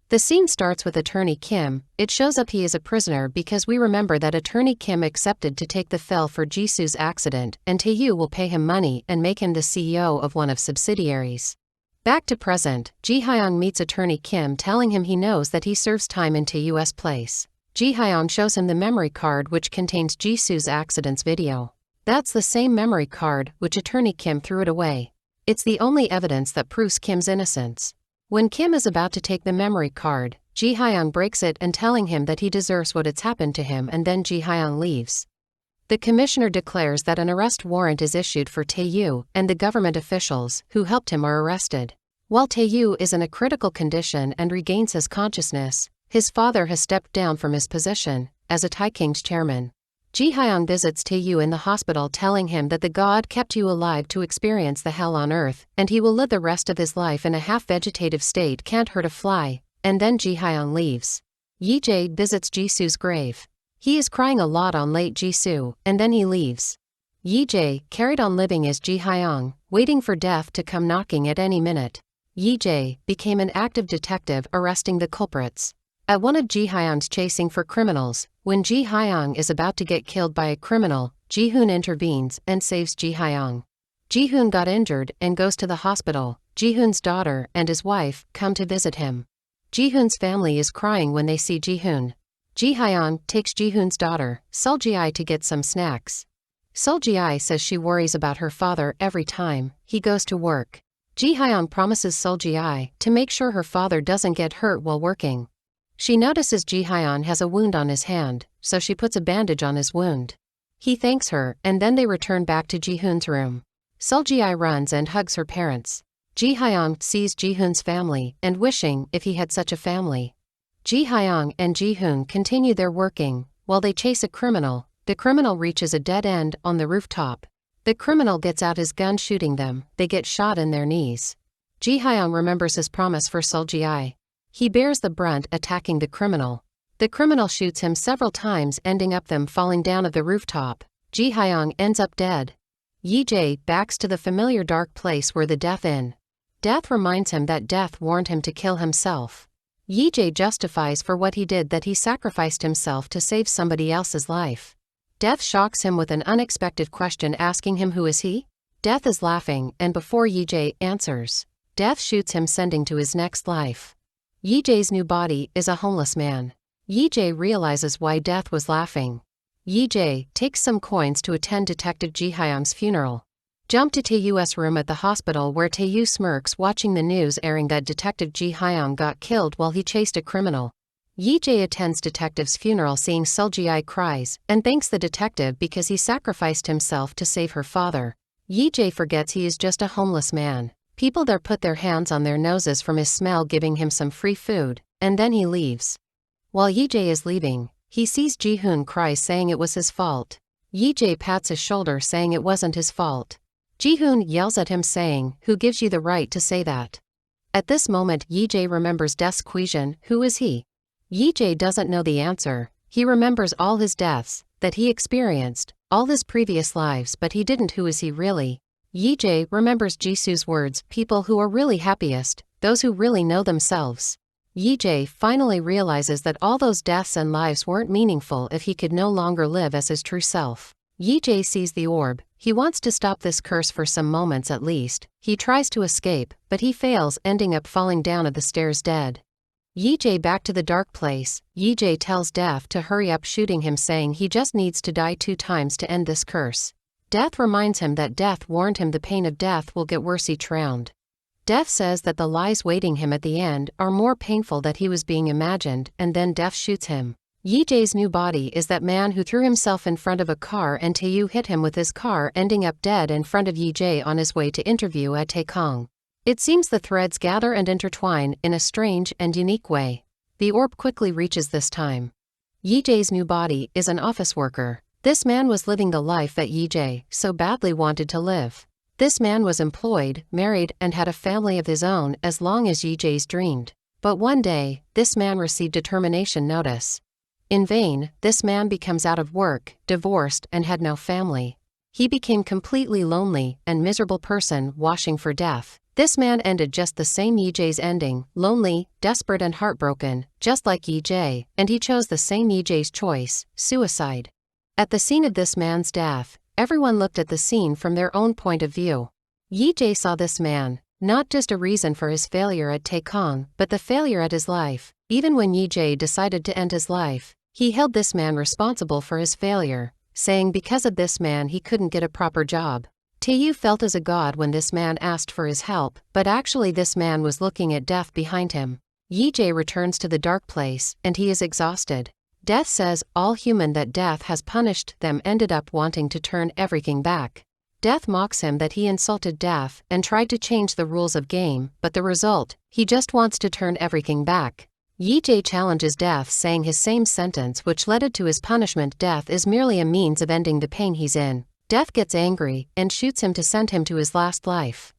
The scene starts with Attorney Kim. It shows up he is a prisoner because we remember that Attorney Kim accepted to take the fall for Jisoo's accident, and Taeyu will pay him money and make him the CEO of one of subsidiaries. Back to present, Ji Hyung meets Attorney Kim telling him he knows that he serves time in Taeyu's place. Ji Hyung shows him the memory card which contains Jisoo's accident's video. That's the same memory card which Attorney Kim threw it away. It's the only evidence that proves Kim's innocence. When Kim is about to take the memory card, Ji Hyung breaks it and telling him that he deserves what has happened to him, and then Ji Hyung leaves. The commissioner declares that an arrest warrant is issued for Taeyu, and the government officials who helped him are arrested. While Taeyu is in a critical condition and regains his consciousness, his father has stepped down from his position as a Thai King's chairman. Ji Hyung visits Taeyu in the hospital telling him that the god kept you alive to experience the hell on earth, and he will live the rest of his life in a half-vegetative state, can't hurt a fly, and then Ji Hyung leaves. Yi-jae visits Jisoo's grave. He is crying a lot on late Jisoo, and then he leaves. Yi-jae carried on living as Ji Hyung, waiting for death to come knocking at any minute. Yi-jae became an active detective arresting the culprits. At one of Ji Hyung's chasing for criminals, when Ji Hyung is about to get killed by a criminal, Ji-hoon intervenes and saves Ji Hyung. Ji-hoon got injured and goes to the hospital. Ji-hoon's daughter and his wife come to visit him. Ji-hoon's family is crying when they see Ji-hoon. Ji Hyung takes Ji-hoon's daughter, Sol-ji to get some snacks. Sol-ji says she worries about her father every time he goes to work. Ji Hyung promises Sol-ji to make sure her father doesn't get hurt while working. She notices Ji Hyung has a wound on his hand, so she puts a bandage on his wound. He thanks her, and then they return back to Ji-hoon's room. Sol-ji runs and hugs her parents. Ji Hyung sees Ji-hoon's family and wishing if he had such a family. Ji Hyung and Ji-hoon continue their working while they chase a criminal. The criminal reaches a dead end on the rooftop. The criminal gets out his gun shooting them. They get shot in their knees. Ji Hyung remembers his promise for Sol-ji. He bears the brunt attacking the criminal. The criminal shoots him several times, ending up them falling down of the rooftop. Ji Hyung ends up dead. Yi-jae backs to the familiar dark place where the death reminds him that death warned him to kill himself. Yi-jae justifies for what he did that he sacrificed himself to save somebody else's life. Death shocks him with an unexpected question asking him who is he? Death is laughing, and before Yi-jae answers, Death shoots him sending to his next life. Yi-jae's new body is a homeless man. Yi-jae realizes why Death was laughing. Yi-jae takes some coins to attend Detective Ji Hyung's funeral. Jump to Taeyu's room at the hospital where Taeyu smirks watching the news airing that Detective Ji Hyung got killed while he chased a criminal. Yi-jae attends Detective's funeral seeing Sol-ji cries and thanks the detective because he sacrificed himself to save her father. Yi-jae forgets he is just a homeless man. People there put their hands on their noses from his smell giving him some free food, and then he leaves. While Yi-jae is leaving, he sees Ji-hoon cry saying it was his fault. Yi-jae pats his shoulder saying it wasn't his fault. Ji-hoon yells at him saying, "Who gives you the right to say that?" At this moment Yi-jae remembers Death's question, who is he? Yi-jae doesn't know the answer. He remembers all his deaths that he experienced, all his previous lives, but he didn't. Who is he really? Yi-jae remembers Jisoo's words, people who are really happiest, those who really know themselves. Yi-jae finally realizes that all those deaths and lives weren't meaningful if he could no longer live as his true self. Yi-jae sees the orb. He wants to stop this curse for some moments at least. He tries to escape, but he fails, ending up falling down the stairs dead. Yi-jae back to the dark place. Yi-jae tells Death to hurry up shooting him saying he just needs to die 2 times to end this curse. Death reminds him that Death warned him the pain of death will get worse each round. Death says that the lies waiting him at the end are more painful that he was being imagined, and then Death shoots him. Yi-jae's new body is that man who threw himself in front of a car and Taeyu hit him with his car, ending up dead in front of Yi-jae on his way to interview at Taekong. It seems the threads gather and intertwine in a strange and unique way. The orb quickly reaches this time. Yi-jae's new body is an office worker. This man was living the life that Yi-jae so badly wanted to live. This man was employed, married, and had a family of his own as long as Yi-jae's dreamed. But one day, this man received a termination notice. In vain, this man becomes out of work, divorced, and had no family. He became completely lonely and miserable person washing for death. This man ended just the same Yi-Jae's ending, lonely, desperate and heartbroken, just like Yi-Jae, and he chose the same Yi-Jae's choice, suicide. At the scene of this man's death, everyone looked at the scene from their own point of view. Yi-Jae saw this man, not just a reason for his failure at Taekong, but the failure at his life. Even when Yi-Jae decided to end his life, he held this man responsible for his failure, saying because of this man he couldn't get a proper job. Taeyu felt as a god when this man asked for his help, but actually this man was looking at death behind him. Yi-Jae returns to the dark place, and he is exhausted. Death says all human that death has punished them ended up wanting to turn everything back. Death mocks him that he insulted death and tried to change the rules of game, but the result, he just wants to turn everything back. Yi-Jae challenges death saying his same sentence which led to his punishment. Death is merely a means of ending the pain he's in. Death gets angry and shoots him to send him to his last life.